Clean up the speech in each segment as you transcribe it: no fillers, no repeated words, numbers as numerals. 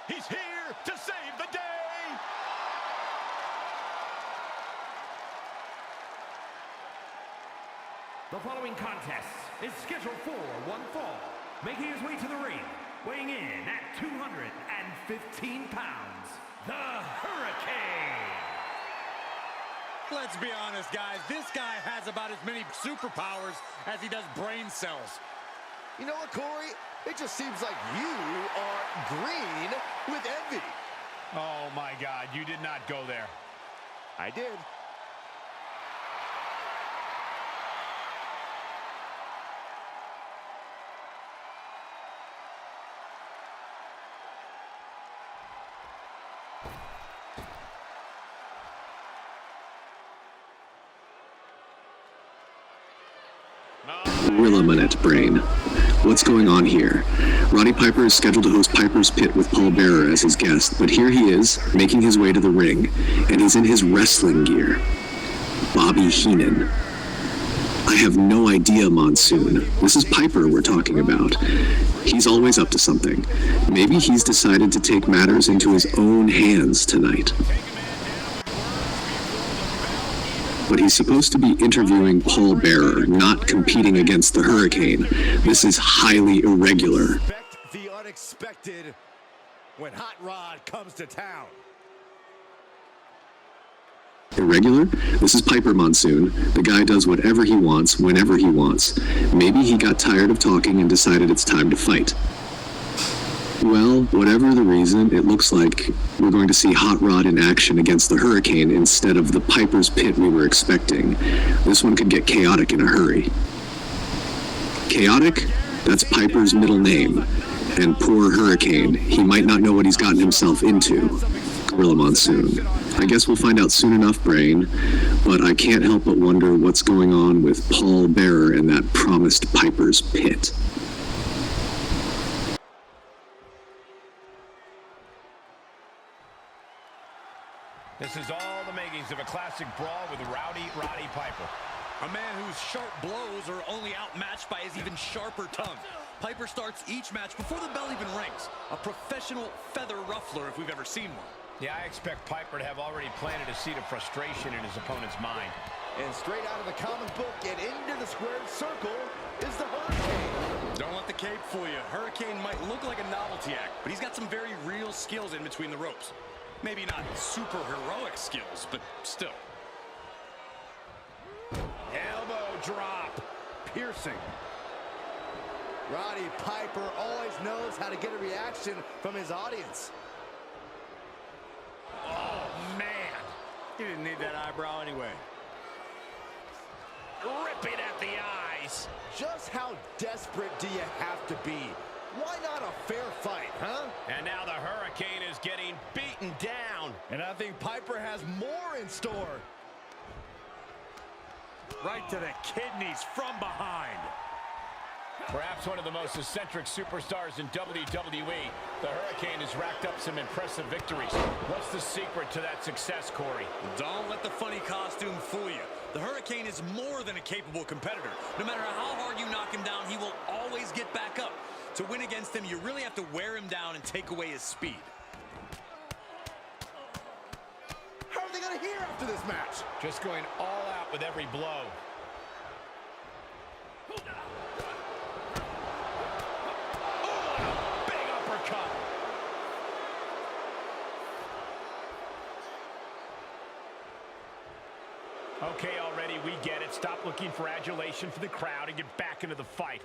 He's here to save the day. The following contest is scheduled for one fall, making his way to the ring, weighing in at 215 pounds, the Hurricane. Let's be honest, guys. This guy has about as many superpowers as he does brain cells. You know what, Corey? It just seems like you are green with envy. Oh, my God. You did not go there. I did. Gorilla Minute, Brain. What's going on here? Roddy Piper is scheduled to host Piper's Pit with Paul Bearer as his guest, but here he is, making his way to the ring, and he's in his wrestling gear. Bobby Heenan. I have no idea, Monsoon. This is Piper we're talking about. He's always up to something. Maybe he's decided to take matters into his own hands tonight. But he's supposed to be interviewing Paul Bearer, not competing against the Hurricane. This is highly irregular. Expect the unexpected when Hot Rod comes to town. Irregular? This is Piper, Monsoon. The guy does whatever he wants, whenever he wants. Maybe he got tired of talking and decided it's time to fight. Well, whatever the reason, it looks like we're going to see Hot Rod in action against the Hurricane instead of the Piper's Pit we were expecting. This one could get chaotic in a hurry. Chaotic? That's Piper's middle name. And poor Hurricane, he might not know what he's gotten himself into. Gorilla Monsoon. I guess we'll find out soon enough, Brain, but I can't help but wonder what's going on with Paul Bearer and that promised Piper's Pit. This is all the makings of a classic brawl with Roddy Piper. A man whose sharp blows are only outmatched by his even sharper tongue. Piper starts each match before the bell even rings. A professional feather ruffler if we've ever seen one. Yeah, I expect Piper to have already planted a seed of frustration in his opponent's mind. And straight out of the comic book and into the squared circle is the Hurricane. Don't let the cape fool you. Hurricane might look like a novelty act, but he's got some very real skills in between the ropes. Maybe not super heroic skills, but still. Elbow drop. Piercing. Roddy Piper always knows how to get a reaction from his audience. Oh, man. He didn't need that eyebrow anyway. Ripping at the eyes. Just how desperate do you have to be? Why not a fair fight, huh? And now the Hurricane is getting beaten down. And I think Piper has more in store. Right to the kidneys from behind. Perhaps one of the most eccentric superstars in WWE, the Hurricane has racked up some impressive victories. What's the secret to that success, Corey? Don't let the funny costume fool you. The Hurricane is more than a capable competitor. No matter how hard you knock him down, he will always get back up. To win against him, you really have to wear him down and take away his speed. How are they going to hear after this match? Just going all out with every blow. Oh, big uppercut. Okay, already, we get it. Stop looking for adulation from the crowd and get back into the fight.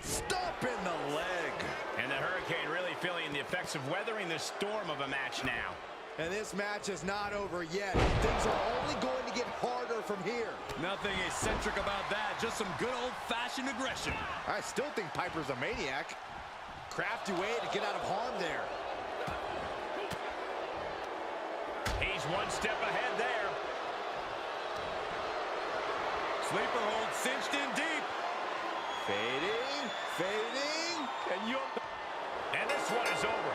Stop in the leg. And the Hurricane really feeling the effects of weathering the storm of a match now. And this match is not over yet. Things are only going to get harder from here. Nothing eccentric about that. Just some good old-fashioned aggression. I still think Piper's a maniac. Crafty way to get out of harm there. He's one step ahead there. Sleeper hold cinched in deep. Fading, fading, and this one is over.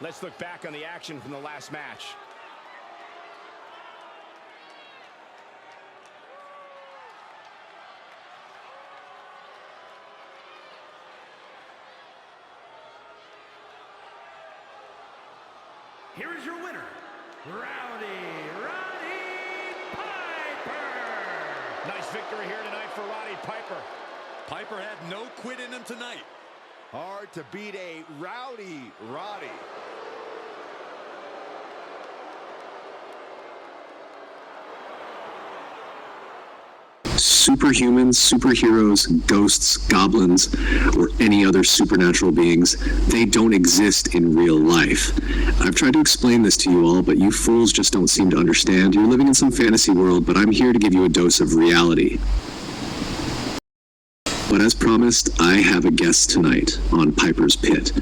Let's look back on the action from the last match. here is your winner, Roddy Piper. Nice victory here tonight for Roddy Piper. Piper had no quit in him tonight. Hard to beat a rowdy Roddy. Superhumans, superheroes, ghosts, goblins, or any other supernatural beings, they don't exist in real life. I've tried to explain this to you all, but you fools just don't seem to understand. You're living in some fantasy world, but I'm here to give you a dose of reality. But as promised, I have a guest tonight on Piper's Pit.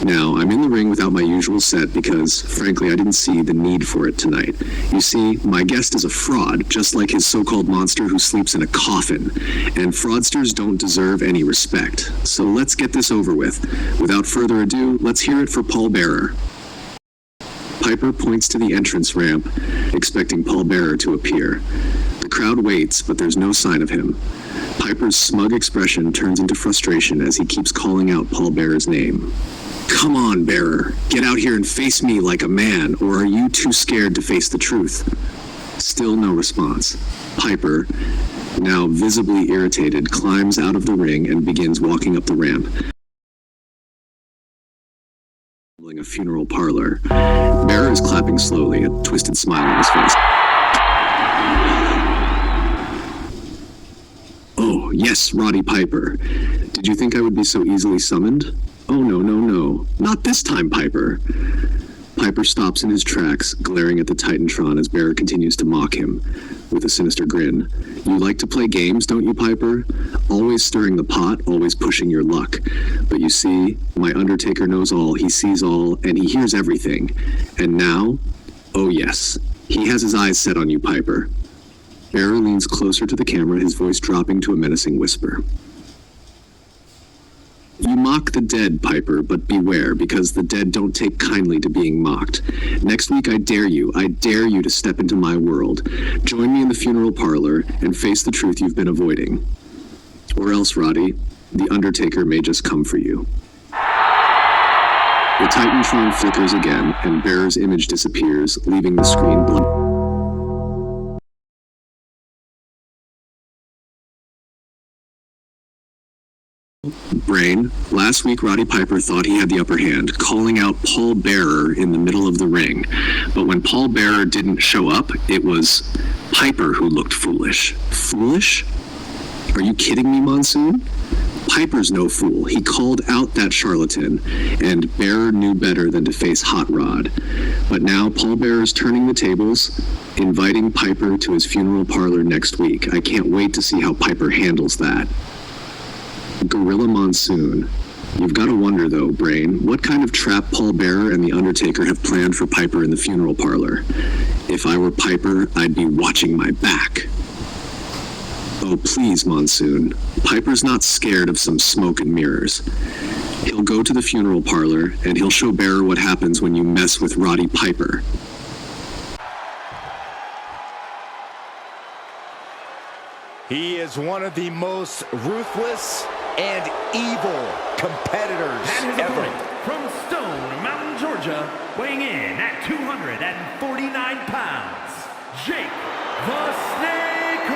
Now, I'm in the ring without my usual set because, frankly, I didn't see the need for it tonight. You see, my guest is a fraud, just like his so-called monster who sleeps in a coffin. And fraudsters don't deserve any respect. So let's get this over with. Without further ado, let's hear it for Paul Bearer. Piper points to the entrance ramp, expecting Paul Bearer to appear. The crowd waits, but there's no sign of him. Piper's smug expression turns into frustration as he keeps calling out Paul Bearer's name. Come on, Bearer. Get out here and face me like a man, or are you too scared to face the truth? Still no response. Piper, now visibly irritated, climbs out of the ring and begins walking up the ramp. A funeral parlor. Bearer is clapping slowly, a twisted smile on his face. Oh, yes, Roddy Piper. Did you think I would be so easily summoned? Oh, no, no, no. Not this time, Piper. Piper stops in his tracks, glaring at the Titantron as Bearer continues to mock him, with a sinister grin. You like to play games, don't you, Piper? Always stirring the pot, always pushing your luck. But you see, my Undertaker knows all, he sees all, and he hears everything. And now, oh yes, he has his eyes set on you, Piper. Bearer leans closer to the camera, his voice dropping to a menacing whisper. You mock the dead, Piper, but beware, because the dead don't take kindly to being mocked. Next week, I dare you to step into my world. Join me in the funeral parlor and face the truth you've been avoiding. Or else, Roddy, the Undertaker may just come for you. The Titantron flickers again, and Bearer's image disappears, leaving the screen blank. Brain, last week Roddy Piper thought he had the upper hand, calling out Paul Bearer in the middle of the ring. But when Paul Bearer didn't show up, it was Piper who looked foolish. Foolish? Are you kidding me, Monsoon? Piper's no fool. He called out that charlatan, and Bearer knew better than to face Hot Rod. But now Paul Bearer's turning the tables, inviting Piper to his funeral parlor next week. I can't wait to see how Piper handles that. Gorilla Monsoon. You've got to wonder, though, Brain, what kind of trap Paul Bearer and The Undertaker have planned for Piper in the funeral parlor. If I were Piper, I'd be watching my back. Oh, please, Monsoon. Piper's not scared of some smoke and mirrors. He'll go to the funeral parlor, and he'll show Bearer what happens when you mess with Roddy Piper. He is one of the most ruthless and evil competitors And his ever. opponent from Stone Mountain, Georgia, weighing in at 249 pounds, Jake the Snake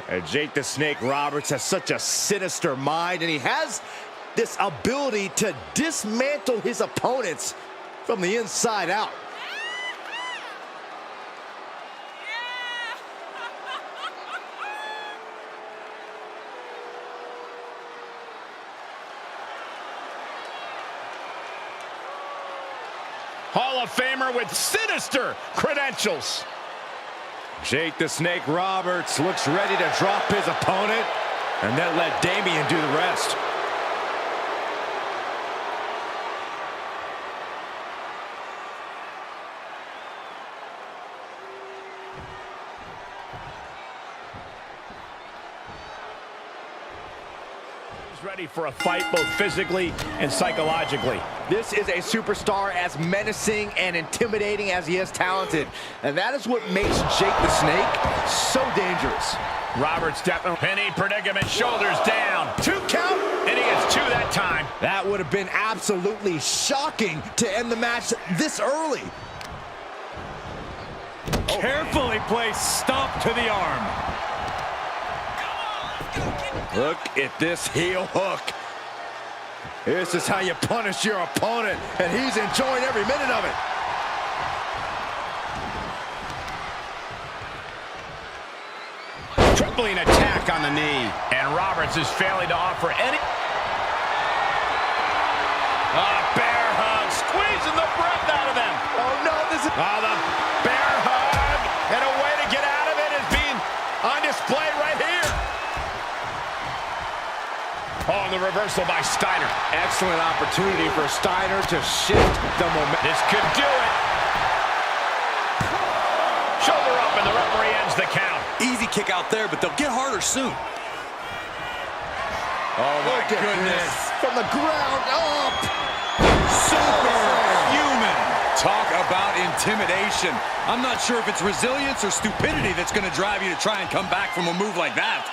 Roberts. Jake the Snake Roberts has such a sinister mind, and he has this ability to dismantle his opponents from the inside out. Hall of Famer with sinister credentials. Jake the Snake Roberts looks ready to drop his opponent and then let Damian do the rest. He's ready for a fight both physically and psychologically. This is a superstar as menacing and intimidating as he is talented. And that is what makes Jake the Snake so dangerous. Roberts definitely penny predicament, shoulders down. 2 count. And he gets two that time. That would have been absolutely shocking to end the match this early. Carefully placed stomp to the arm. Look at this heel hook. This is how you punish your opponent, and he's enjoying every minute of it. Tripling attack on the knee. And Roberts is failing to offer any... bear hug, squeezing the breath out of them. Oh, no, this is... The bear hug, and a way to get out of it is being on display right here. Oh, and the reversal by Steiner. Excellent opportunity for Steiner to shift the momentum. This could do it. Shoulder up, and the referee ends the count. Easy kick out there, but they'll get harder soon. Oh, my goodness. From the ground up. Superhuman. Talk about intimidation. I'm not sure if it's resilience or stupidity that's going to drive you to try and come back from a move like that.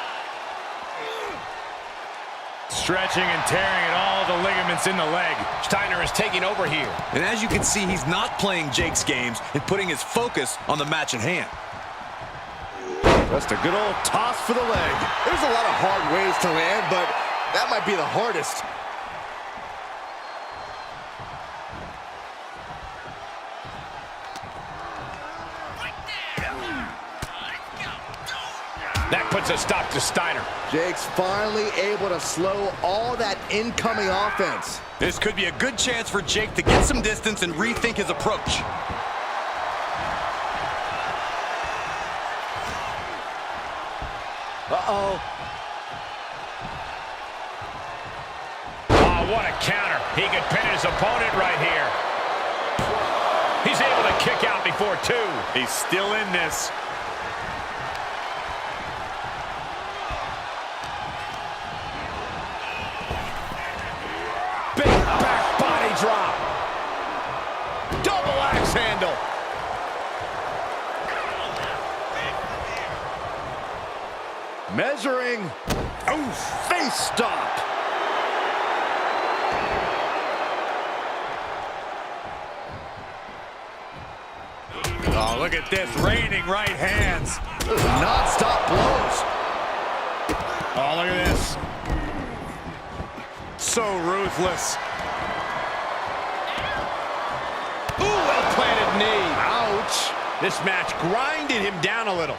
Stretching and tearing at all the ligaments in the leg. Steiner is taking over here. And as you can see, he's not playing Jake's games and putting his focus on the match at hand. Just a good old toss for the leg. There's a lot of hard ways to land, but that might be the hardest. That puts a stop to Steiner. Jake's finally able to slow all that incoming offense. This could be a good chance for Jake to get some distance and rethink his approach. Uh-oh. Oh, what a counter. He could pin his opponent right here. He's able to kick out before two. He's still in this. Big back body drop. Double axe handle. Measuring. Oh, face stop. Oh, look at this. Raining right hands. Non-stop blows. Oh, look at this. So ruthless. Ooh, well-planted knee. Ouch. This match grinded him down a little.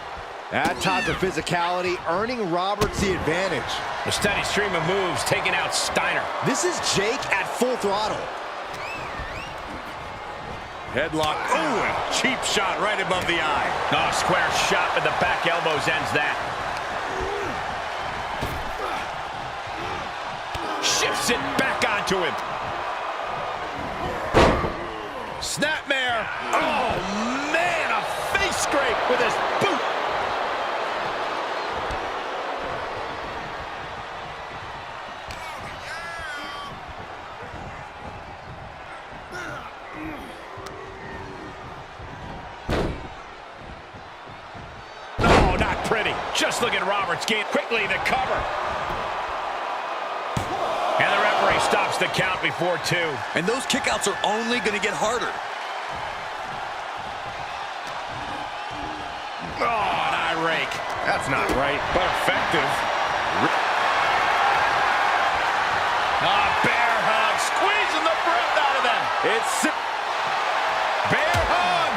That type of physicality earning Roberts the advantage. A steady stream of moves taking out Steiner. This is Jake at full throttle. Headlock. Ooh, a cheap shot right above the eye. Oh, square shot with the back elbows ends that. Shifts it back onto him. Snapmare. Oh, man, a face scrape with his boot. Oh, not pretty. Just look at Roberts gain quickly the cover. And the referee stops the count before two. And those kickouts are only going to get harder. Oh, an eye rake. That's not right, but effective. Bear hug, squeezing the breath out of them. It's Bear hug.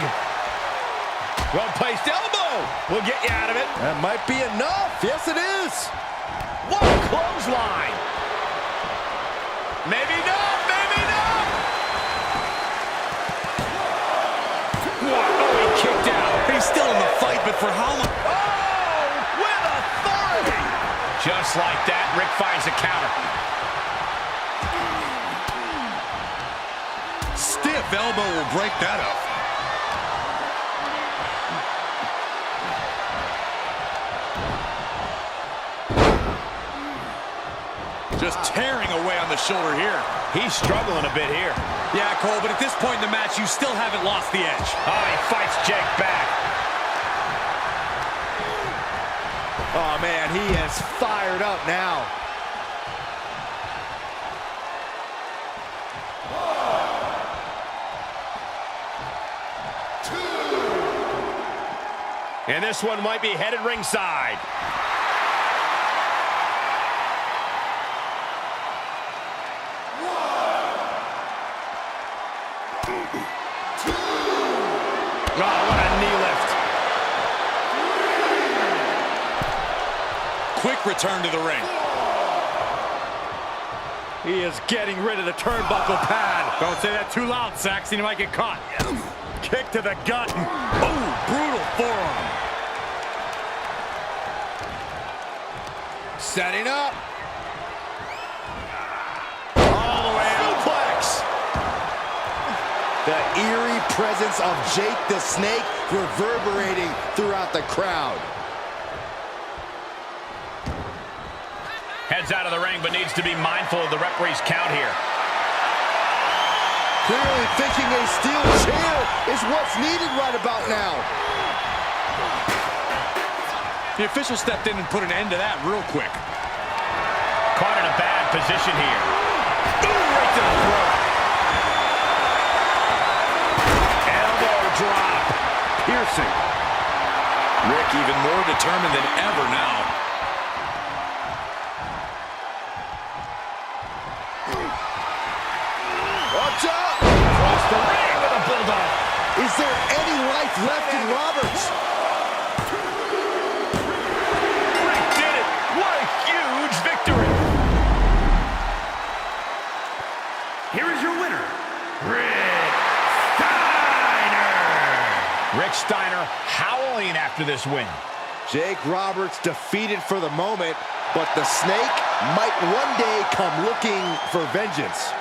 Well-placed elbow will get you out of it. that might be enough. Yes, it is. What a clothesline. Maybe not, maybe not. What? Oh, he kicked out. He's still in the fight, but for how long? Oh, with authority. Just like that, Rick finds a counter. Stiff elbow will break that up. Just tearing away on the shoulder here. He's struggling a bit here. Yeah, Cole, but at this point in the match, you still haven't lost the edge. Oh, he fights Jake back. Oh, man, he is fired up now. And this one might be headed ringside. Oh, what a knee lift. Quick return to the ring. He is getting rid of the turnbuckle pad. Don't say that too loud, Saxon. You might get caught. Kick to the gut. Oh, brutal forearm. Setting up. All the way out. Suplex. The eerie presence of Jake the Snake reverberating throughout the crowd. Heads out of the ring, but needs to be mindful of the referee's count here. Clearly thinking a steel chair is what's needed right about now. The official stepped in and put an end to that real quick. Caught in a bad position here. Ooh, right to the throat. Elbow drop. Piercing. Rick even more determined than ever now. Watch out! Across the ring with a bulldog. Is there any life left in Roberts? Rick did it. What a huge victory. Here is your winner, Rick Steiner. Rick Steiner howling after this win. Jake Roberts defeated for the moment, but the Snake might one day come looking for vengeance.